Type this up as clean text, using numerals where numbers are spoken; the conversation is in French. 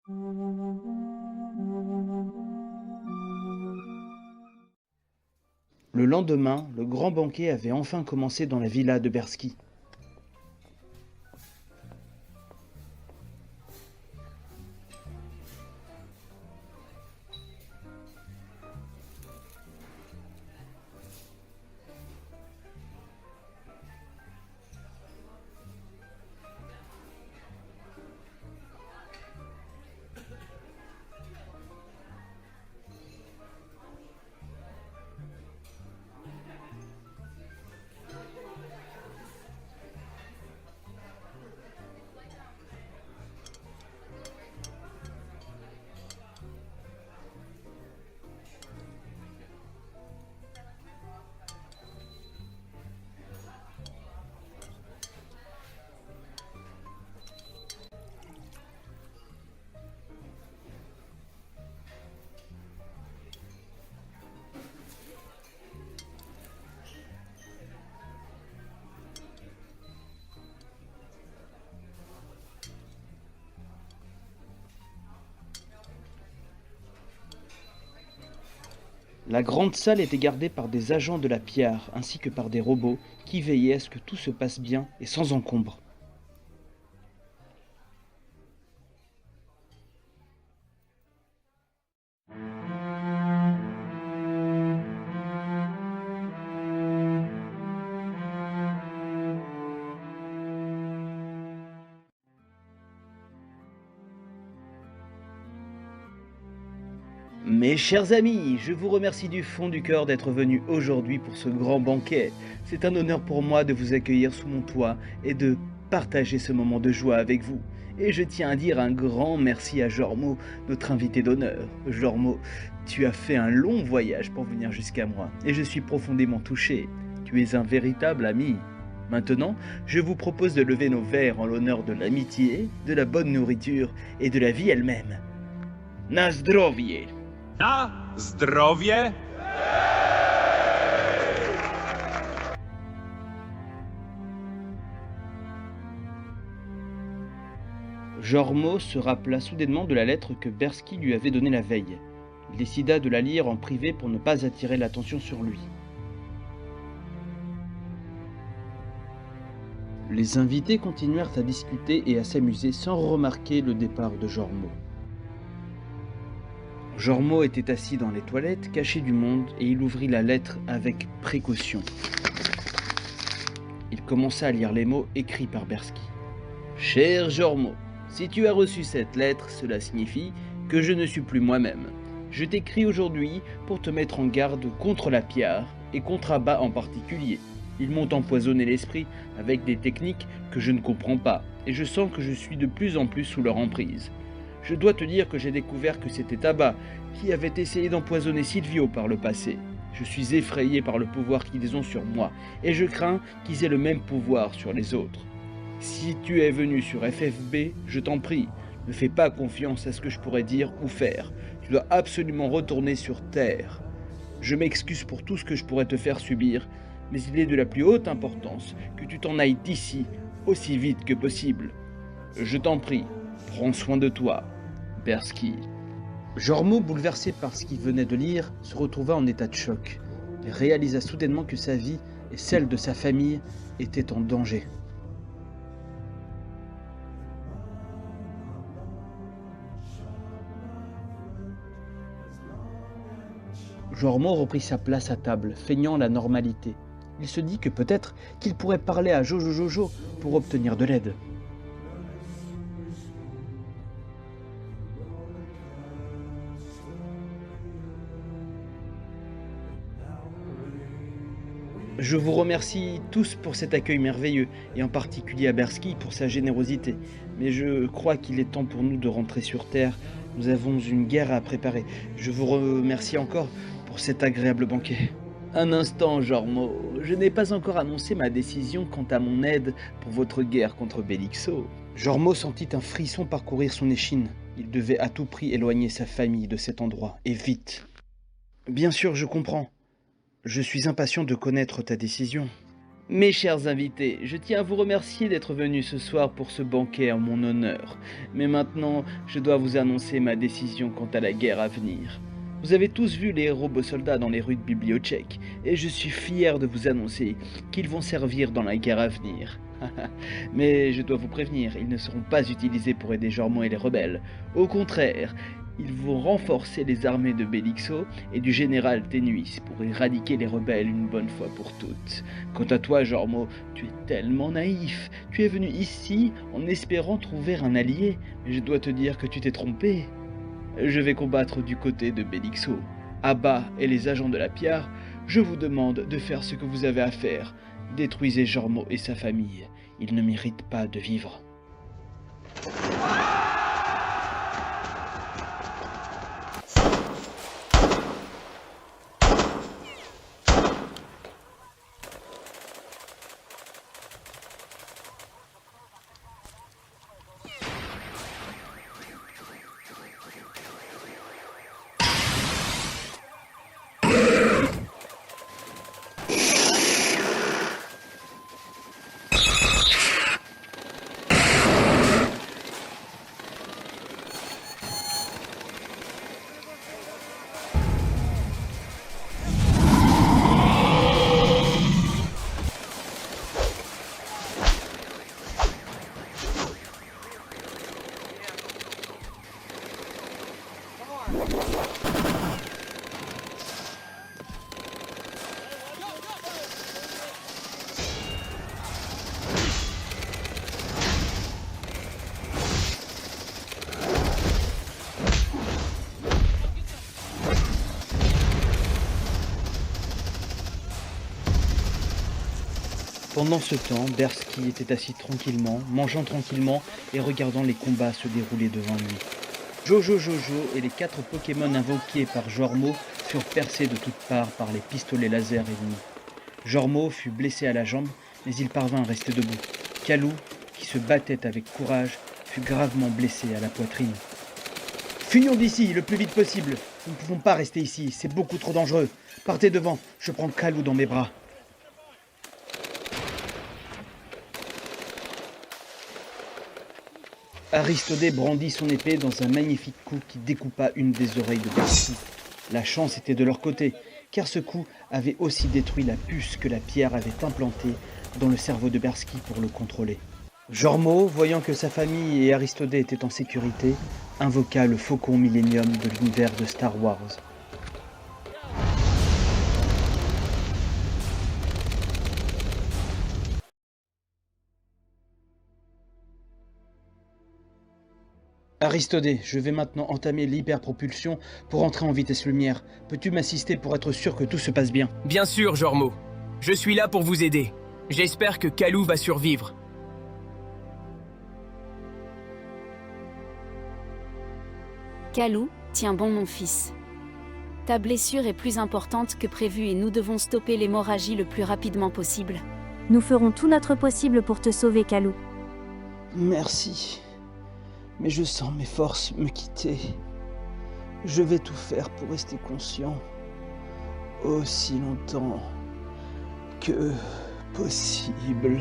Le lendemain, le grand banquet avait enfin commencé dans la villa de Berski. La grande salle était gardée par des agents de la pierre ainsi que par des robots qui veillaient à ce que tout se passe bien et sans encombre. Mes chers amis, je vous remercie du fond du cœur d'être venus aujourd'hui pour ce grand banquet. C'est un honneur pour moi de vous accueillir sous mon toit et de partager ce moment de joie avec vous. Et je tiens à dire un grand merci à Jormo, notre invité d'honneur. Jormo, tu as fait un long voyage pour venir jusqu'à moi et je suis profondément touché. Tu es un véritable ami. Maintenant, je vous propose de lever nos verres en l'honneur de l'amitié, de la bonne nourriture et de la vie elle-même. Na zdrowie! Na zdrowie! Jormo se rappela soudainement de la lettre que Berski lui avait donnée la veille. Il décida de la lire en privé pour ne pas attirer l'attention sur lui. Les invités continuèrent à discuter et à s'amuser sans remarquer le départ de Jormo. Jormo était assis dans les toilettes, caché du monde, et il ouvrit la lettre avec précaution. Il commença à lire les mots écrits par Berski. « Cher Jormo, si tu as reçu cette lettre, cela signifie que je ne suis plus moi-même. Je t'écris aujourd'hui pour te mettre en garde contre la pierre et contre Abba en particulier. Ils m'ont empoisonné l'esprit avec des techniques que je ne comprends pas, et je sens que je suis de plus en plus sous leur emprise. Je dois te dire que j'ai découvert que c'était Abba qui avait essayé d'empoisonner Silvio par le passé. Je suis effrayé par le pouvoir qu'ils ont sur moi, et je crains qu'ils aient le même pouvoir sur les autres. Si tu es venu sur FFB, je t'en prie, ne fais pas confiance à ce que je pourrais dire ou faire. Tu dois absolument retourner sur Terre. Je m'excuse pour tout ce que je pourrais te faire subir, mais il est de la plus haute importance que tu t'en ailles d'ici aussi vite que possible. Je t'en prie, prends soin de toi. Berski. Jormo, bouleversé par ce qu'il venait de lire, se retrouva en état de choc. Il réalisa soudainement que sa vie et celle de sa famille étaient en danger. Jormo reprit sa place à table, feignant la normalité. Il se dit que peut-être qu'il pourrait parler à Jojo Jojo pour obtenir de l'aide. Je vous remercie tous pour cet accueil merveilleux, et en particulier à Berski pour sa générosité. Mais je crois qu'il est temps pour nous de rentrer sur Terre. Nous avons une guerre à préparer. Je vous remercie encore pour cet agréable banquet. Un instant, Jormo. Je n'ai pas encore annoncé ma décision quant à mon aide pour votre guerre contre Belixo. Jormo sentit un frisson parcourir son échine. Il devait à tout prix éloigner sa famille de cet endroit, et vite. Bien sûr, je comprends. Je suis impatient de connaître ta décision. Mes chers invités, je tiens à vous remercier d'être venus ce soir pour ce banquet en mon honneur. Mais maintenant, je dois vous annoncer ma décision quant à la guerre à venir. Vous avez tous vu les héros beaux soldats dans les rues de Bibliotchek, et je suis fier de vous annoncer qu'ils vont servir dans la guerre à venir. Mais je dois vous prévenir, ils ne seront pas utilisés pour aider Jormont et les rebelles. Au contraire, ils vont renforcer les armées de Bélixo et du général Ténuis pour éradiquer les rebelles une bonne fois pour toutes. Quant à toi, Jormont, tu es tellement naïf. Tu es venu ici en espérant trouver un allié, mais je dois te dire que tu t'es trompé. Je vais combattre du côté de Bélixo. Abba et les agents de la pierre, je vous demande de faire ce que vous avez à faire. Détruisez Jormont et sa famille. Ils ne méritent pas de vivre. Pendant ce temps, Bersky était assis tranquillement, mangeant tranquillement et regardant les combats se dérouler devant lui. Jojo et les 4 Pokémon invoqués par Jormont furent percés de toutes parts par les pistolets laser ennemis. Jormont fut blessé à la jambe, mais il parvint à rester debout. Kalou, qui se battait avec courage, fut gravement blessé à la poitrine. Fuyons d'ici, le plus vite possible. Nous ne pouvons pas rester ici, c'est beaucoup trop dangereux. Partez devant, je prends Kalou dans mes bras. Aristodé brandit son épée dans un magnifique coup qui découpa une des oreilles de Bersky. La chance était de leur côté, car ce coup avait aussi détruit la puce que la pierre avait implantée dans le cerveau de Bersky pour le contrôler. Jormont, voyant que sa famille et Aristodé étaient en sécurité, invoqua le Faucon Millennium de l'univers de Star Wars. Aristodé, je vais maintenant entamer l'hyperpropulsion pour entrer en vitesse lumière. Peux-tu m'assister pour être sûr que tout se passe bien? Bien sûr, Jormont. Je suis là pour vous aider. J'espère que Kalou va survivre. Kalou, tiens bon mon fils. Ta blessure est plus importante que prévu et nous devons stopper l'hémorragie le plus rapidement possible. Nous ferons tout notre possible pour te sauver, Kalou. Merci. Mais je sens mes forces me quitter. Je vais tout faire pour rester conscient aussi longtemps que possible.